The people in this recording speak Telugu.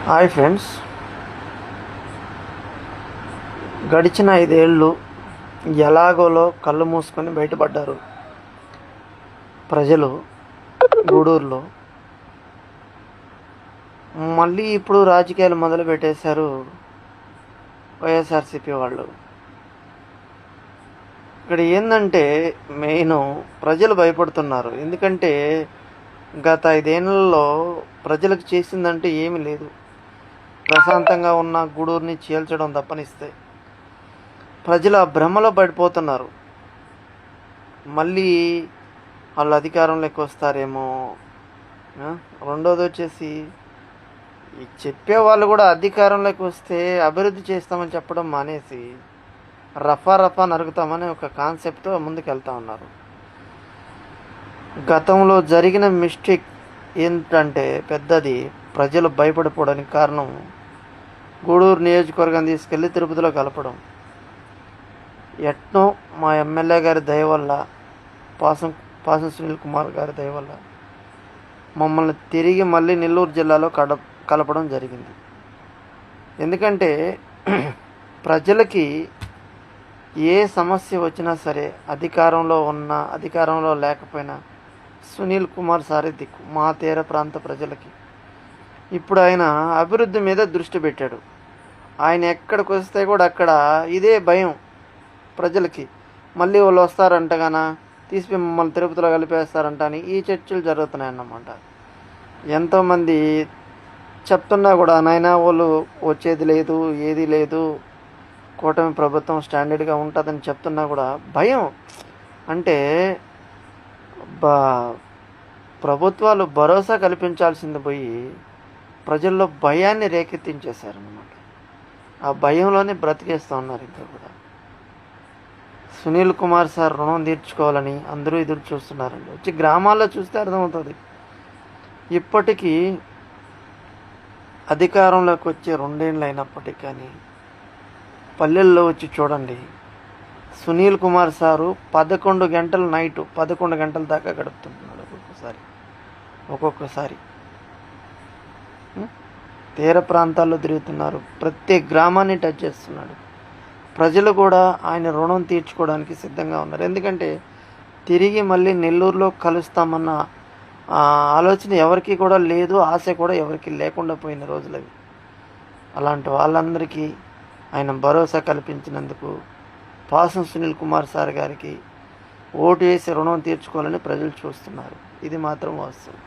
హాయ్ ఫ్రెండ్స్, గడిచిన 5 ఏళ్ళు ఎలాగోలో కళ్ళు మూసుకొని బయటపడ్డారు ప్రజలు గూడూరులో. మళ్ళీ ఇప్పుడు రాజకీయాలు మొదలు పెట్టేశారు వైఎస్ఆర్సీపీ వాళ్ళు. ఇక్కడ ఏంటంటే మెయిన్ ప్రజలు భయపడుతున్నారు. ఎందుకంటే గత 5 ఏళ్లలో ప్రజలకు చేసిందంటే ఏమీ లేదు. ప్రశాంతంగా ఉన్న గూడూరుని చీల్చడం తప్పనిస్తే ప్రజలు ఆ భ్రమలో పడిపోతున్నారు. మళ్ళీ వాళ్ళు అధికారంలోకి వస్తారేమో. రెండోది వచ్చేసి చెప్పే వాళ్ళు కూడా అధికారంలోకి వస్తే అభివృద్ధి చేస్తామని చెప్పడం మానేసి రఫా నరుగుతామని ఒక కాన్సెప్ట్తో ముందుకెళ్తా ఉన్నారు. గతంలో జరిగిన మిస్టేక్ ఏంటంటే పెద్దది, ప్రజలు భయపడిపోవడానికి కారణం గూడూరు నియోజకవర్గం తీసుకెళ్ళి తిరుపతిలో కలపడం. ఎట్నో మా ఎమ్మెల్యే గారి దయ వల్ల, పాసం సునీల్ కుమార్ గారి దయ వల్ల మమ్మల్ని తిరిగి మళ్ళీ నెల్లూరు జిల్లాలో కలపడం జరిగింది. ఎందుకంటే ప్రజలకి ఏ సమస్య వచ్చినా సరే అధికారంలో ఉన్నా అధికారంలో లేకపోయినా సునీల్ కుమార్ సారే దిక్కు మా తీర ప్రాంత ప్రజలకి. ఇప్పుడు ఆయన అభివృద్ధి మీద దృష్టి పెట్టాడు. ఆయన ఎక్కడికి వస్తే కూడా అక్కడ ఇదే భయం ప్రజలకి. మళ్ళీ వాళ్ళు వస్తారంటగానా తీసిపోయి మమ్మల్ని తిరుపతిలో కలిపేస్తారంట అని ఈ చర్చలు జరుగుతున్నాయన్నమాట. ఎంతోమంది చెప్తున్నా కూడా నాయనా వాళ్ళు వచ్చేది లేదు, ఏది లేదు, కూటమి ప్రభుత్వం స్టాండర్డ్గా ఉంటుందని చెప్తున్నా కూడా భయం. అంటే ప్రభుత్వాలు భరోసా కల్పించాల్సింది పోయి ప్రజల్లో భయాన్ని రేకెత్తించేశారన్నమాట. ఆ భయంలోనే బ్రతికేస్తూ ఉన్నారు ఇంకా కూడా. సునీల్ కుమార్ సార్ రుణం తీర్చుకోవాలని అందరూ ఎదురు చూస్తున్నారండి. వచ్చి గ్రామాల్లో చూస్తే అర్థమవుతుంది. ఇప్పటికీ అధికారంలోకి వచ్చే 2 ఏళ్ళు అయినప్పటికీ కానీ పల్లెల్లో వచ్చి చూడండి, సునీల్ కుమార్ సారు 11 గంటలు నైటు 11 గంటల దాకా గడుపుతుంటున్నాడు ఒక్కొక్కసారి తీర ప్రాంతాల్లో తిరుగుతున్నారు. ప్రతి గ్రామాన్ని టచ్ చేస్తున్నాడు. ప్రజలు కూడా ఆయన రుణం తీర్చుకోవడానికి సిద్ధంగా ఉన్నారు. ఎందుకంటే తిరిగి మళ్ళీ నెల్లూరులో కలుస్తామన్న ఆలోచన ఎవరికి కూడా లేదు, ఆశ కూడా ఎవరికి లేకుండా పోయిన రోజులవి. అలాంటి వాళ్ళందరికీ ఆయన భరోసా కల్పించినందుకు పాసం సునీల్ కుమార్ సార్ గారికి ఓటు వేసి రుణం తీర్చుకోవాలని ప్రజలు చూస్తున్నారు. ఇది మాత్రం వాస్తవం.